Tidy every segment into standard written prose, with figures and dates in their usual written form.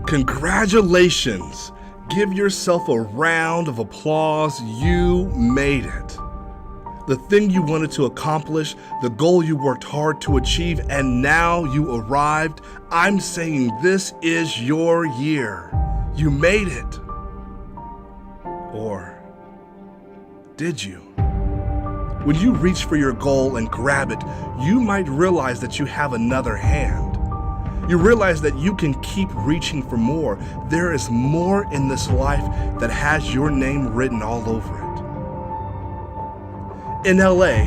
Congratulations! Give yourself a round of applause. You made it. The thing you wanted to accomplish, the goal you worked hard to achieve, and now you arrived. I'm saying this is your year. You made it. Or did you? When you reach for your goal and grab it, you might realize that you have another hand. You realize that you can keep reaching for more. There is more in this life that has your name written all over it. In LA,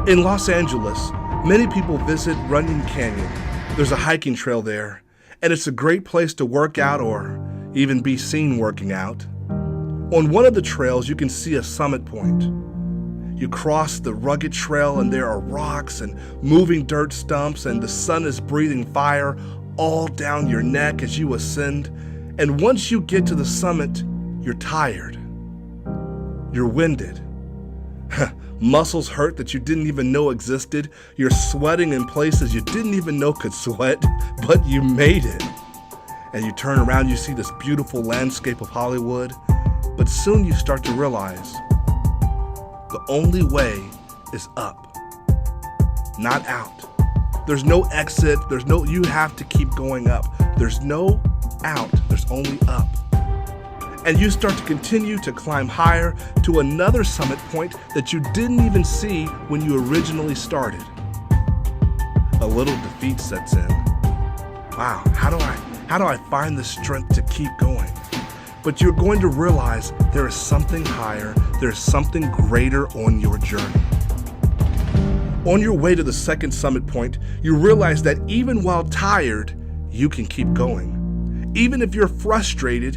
in Los Angeles, many people visit Runyon Canyon. There's a hiking trail there, and it's a great place to work out or even be seen working out. On one of the trails, you can see a summit point. You cross the rugged trail and there are rocks and moving dirt stumps, and the sun is breathing fire all down your neck as you ascend. And once you get to the summit, you're tired. You're winded. Muscles hurt that you didn't even know existed. You're sweating in places you didn't even know could sweat, but you made it. And you turn around, you see this beautiful landscape of Hollywood, but soon you start to realize the only way is up, not out. There's no exit, you have to keep going up. There's no out, there's only up. And you start to continue to climb higher to another summit point that you didn't even see when you originally started. A little defeat sets in. Wow, how do I find the strength to keep going? But you're going to realize there is something higher, there's something greater on your journey. On your way to the second summit point, you realize that even while tired, you can keep going. Even if you're frustrated,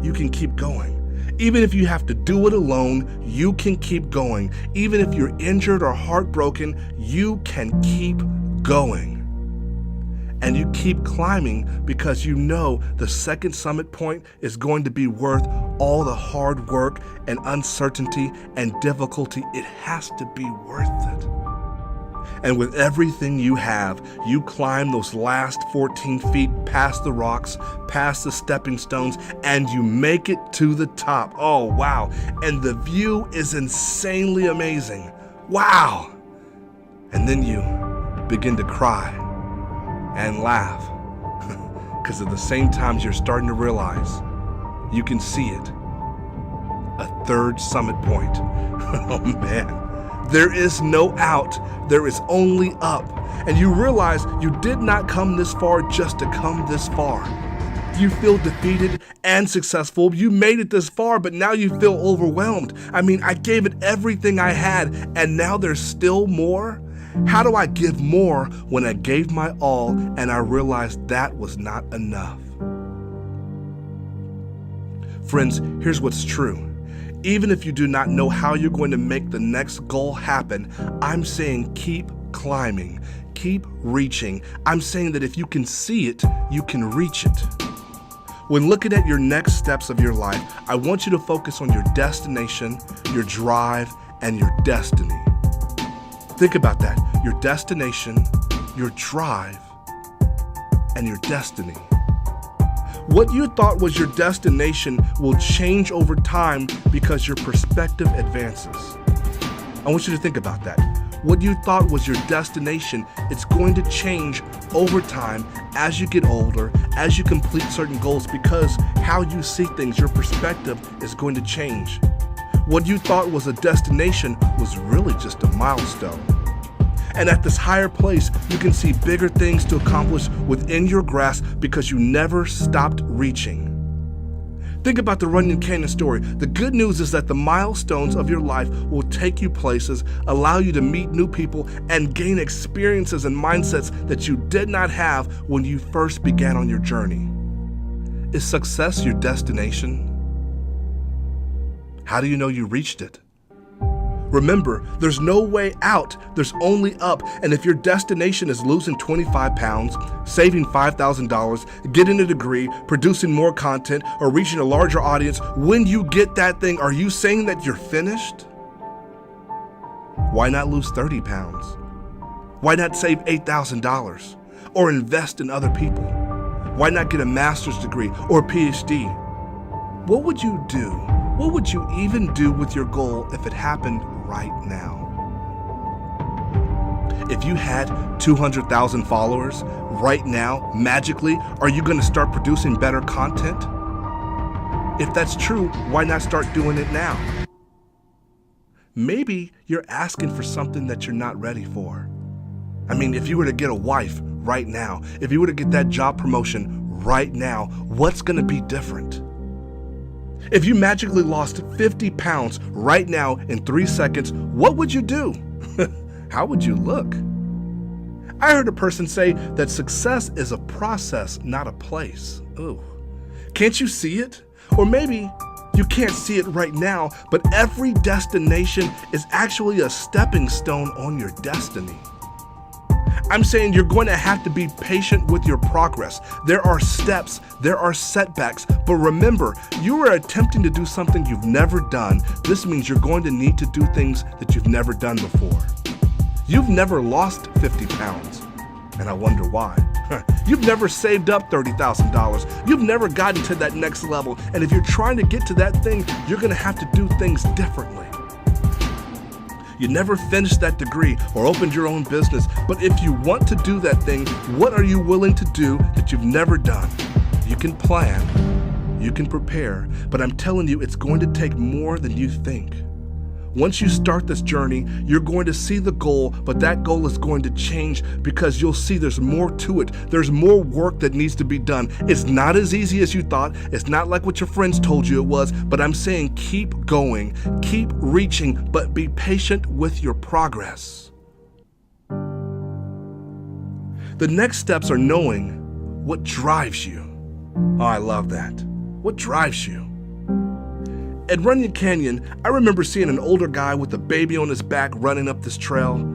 you can keep going. Even if you have to do it alone, you can keep going. Even if you're injured or heartbroken, you can keep going. And you keep climbing because you know the second summit point is going to be worth all the hard work and uncertainty and difficulty. It has to be worth it. And with everything you have, you climb those last 14 feet past the rocks, past the stepping stones, and you make it to the top. Oh, wow. And the view is insanely amazing. Wow. And then you begin to cry and laugh because at the same time you're starting to realize you can see it. A third summit point. Oh, man. There is no out, there is only up. And you realize you did not come this far just to come this far. You feel defeated and successful. You made it this far, but now you feel overwhelmed. I mean, I gave it everything I had, and now there's still more? How do I give more when I gave my all and I realized that was not enough? Friends, here's what's true. Even if you do not know how you're going to make the next goal happen, I'm saying keep climbing, keep reaching. I'm saying that if you can see it, you can reach it. When looking at your next steps of your life, I want you to focus on your destination, your drive, and your destiny. Think about that. Your destination, your drive, and your destiny. What you thought was your destination will change over time because your perspective advances. I want you to think about that. What you thought was your destination, it's going to change over time as you get older, as you complete certain goals, because how you see things, your perspective is going to change. What you thought was a destination was really just a milestone. And at this higher place, you can see bigger things to accomplish within your grasp because you never stopped reaching. Think about the Runyon Canyon story. The good news is that the milestones of your life will take you places, allow you to meet new people, and gain experiences and mindsets that you did not have when you first began on your journey. Is success your destination? How do you know you reached it? Remember, there's no way out, there's only up. And if your destination is losing 25 pounds, saving $5,000, getting a degree, producing more content, or reaching a larger audience, when you get that thing, are you saying that you're finished? Why not lose 30 pounds? Why not save $8,000 or invest in other people? Why not get a master's degree or a PhD? What would you do? What would you even do with your goal if it happened right now? If you had 200,000 followers right now, magically, are you going to start producing better content? If that's true, why not start doing it now? Maybe you're asking for something that you're not ready for. I mean, if you were to get a wife right now, if you were to get that job promotion right now, what's going to be different? If you magically lost 50 pounds right now in 3 seconds, what would you do? How would you look? I heard a person say that success is a process, not a place. Ooh. Can't you see it? Or maybe you can't see it right now, but every destination is actually a stepping stone on your destiny. I'm saying you're going to have to be patient with your progress. There are steps, there are setbacks, but remember, you are attempting to do something you've never done. This means you're going to need to do things that you've never done before. You've never lost 50 pounds, and I wonder why. You've never saved up $30,000. You've never gotten to that next level, and if you're trying to get to that thing, you're going to have to do things differently. You never finished that degree or opened your own business, but if you want to do that thing, what are you willing to do that you've never done? You can plan, you can prepare, but I'm telling you, it's going to take more than you think. Once you start this journey, you're going to see the goal, but that goal is going to change because you'll see there's more to it. There's more work that needs to be done. It's not as easy as you thought. It's not like what your friends told you it was, but I'm saying keep going, keep reaching, but be patient with your progress. The next steps are knowing what drives you. Oh, I love that. What drives you? At Runyon Canyon, I remember seeing an older guy with a baby on his back running up this trail.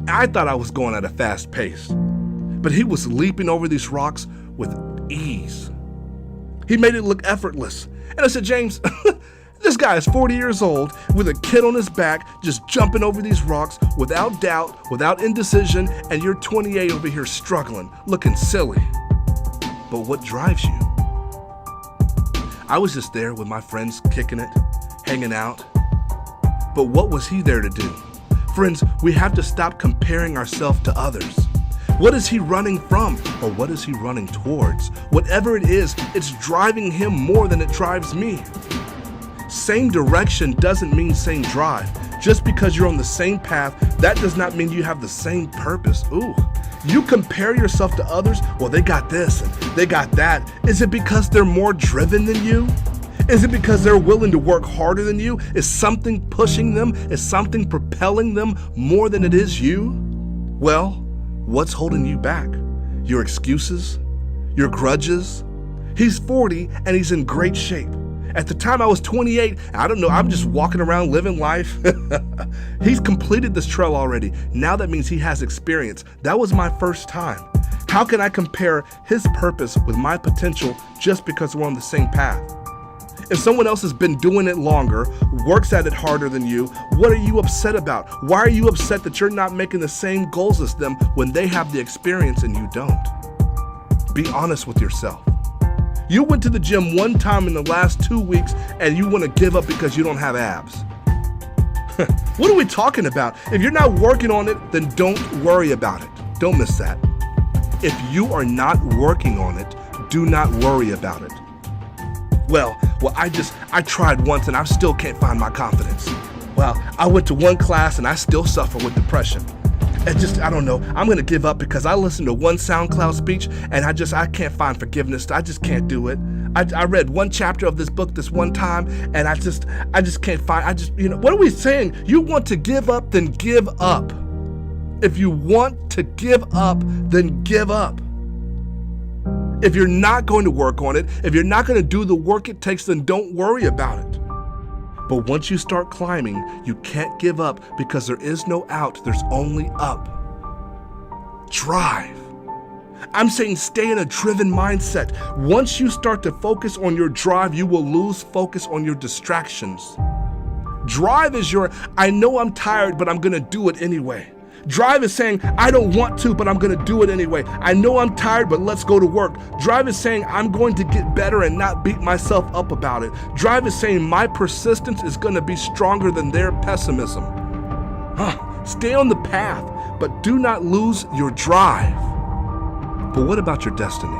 I thought I was going at a fast pace, but he was leaping over these rocks with ease. He made it look effortless. And I said, James, this guy is 40 years old with a kid on his back, just jumping over these rocks without doubt, without indecision, and you're 28 over here struggling, looking silly. But what drives you? I was just there with my friends, kicking it, hanging out. But what was he there to do? Friends, we have to stop comparing ourselves to others. What is he running from? Or what is he running towards? Whatever it is, it's driving him more than it drives me. Same direction doesn't mean same drive. Just because you're on the same path, that does not mean you have the same purpose. Ooh. You compare yourself to others, well, they got this and they got that. Is it because they're more driven than you? Is it because they're willing to work harder than you? Is something pushing them? Is something propelling them more than it is you? Well, what's holding you back? Your excuses? Your grudges? He's 40 and he's in great shape. At the time I was 28, I don't know, I'm just walking around living life. He's completed this trail already. Now that means he has experience. That was my first time. How can I compare his purpose with my potential just because we're on the same path? If someone else has been doing it longer, works at it harder than you, what are you upset about? Why are you upset that you're not making the same goals as them when they have the experience and you don't? Be honest with yourself. You went to the gym one time in the last 2 weeks and you want to give up because you don't have abs. What are we talking about? If you're not working on it, then don't worry about it. Don't miss that. If you are not working on it, do not worry about it. Well, I tried once and I still can't find my confidence. Well, I went to one class and I still suffer with depression. I don't know. I'm going to give up because I listened to one Soundcloud speech and I can't find forgiveness. I just can't do it. I read one chapter of this book this one time and I just can't find, what are we saying? You want to give up, then give up. If you want to give up, then give up. If you're not going to work on it, if you're not going to do the work it takes, then don't worry about it. But once you start climbing, you can't give up because there is no out, there's only up. Drive. I'm saying stay in a driven mindset. Once you start to focus on your drive, you will lose focus on your distractions. Drive is I know I'm tired, but I'm going to do it anyway. Drive is saying, I don't want to, but I'm going to do it anyway. I know I'm tired, but let's go to work. Drive is saying, I'm going to get better and not beat myself up about it. Drive is saying, my persistence is going to be stronger than their pessimism. Stay on the path, but do not lose your drive. But what about your destiny?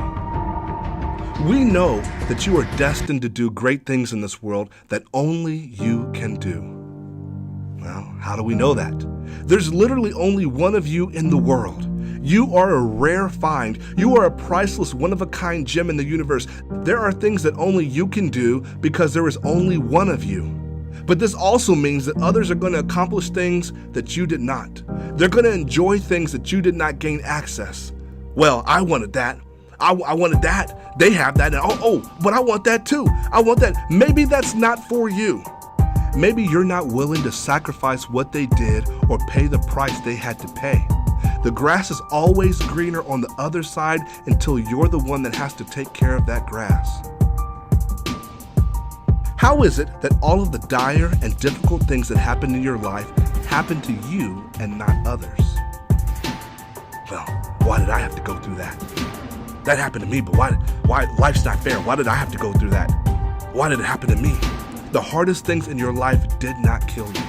We know that you are destined to do great things in this world that only you can do. Well, how do we know that? There's literally only one of you in the world. You are a rare find. You are a priceless, one-of-a-kind gem in the universe. There are things that only you can do because there is only one of you. But this also means that others are going to accomplish things that you did not. They're going to enjoy things that you did not gain access. Well, I wanted that. I wanted that. They have that. And but I want that too. I want that. Maybe that's not for you. Maybe you're not willing to sacrifice what they did or pay the price they had to pay. The grass is always greener on the other side until you're the one that has to take care of that grass. How is it that all of the dire and difficult things that happen in your life happen to you and not others? Well, why did I have to go through that? That happened to me, but why life's not fair? Why did I have to go through that? Why did it happen to me? The hardest things in your life did not kill you.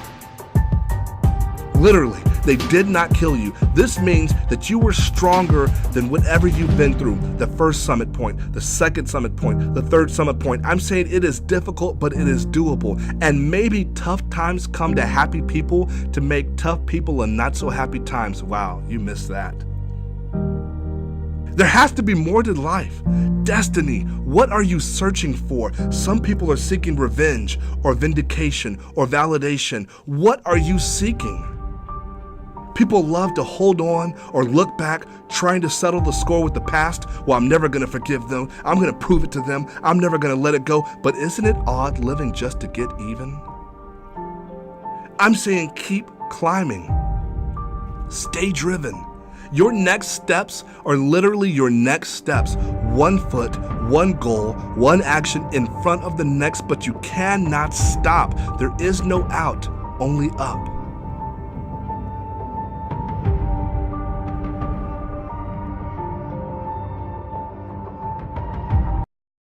Literally, they did not kill you. This means that you were stronger than whatever you've been through. The first summit point, the second summit point, the third summit point. I'm saying it is difficult, but it is doable. And maybe tough times come to happy people to make tough people and not so happy times. Wow, you missed that. There has to be more to life. Destiny. What are you searching for? Some people are seeking revenge or vindication or validation. What are you seeking? People love to hold on or look back, trying to settle the score with the past. Well, I'm never going to forgive them. I'm going to prove it to them. I'm never going to let it go. But isn't it odd living just to get even? I'm saying keep climbing. Stay driven. Your next steps are literally your next steps. 1 foot, one goal, one action in front of the next, but you cannot stop. There is no out, only up.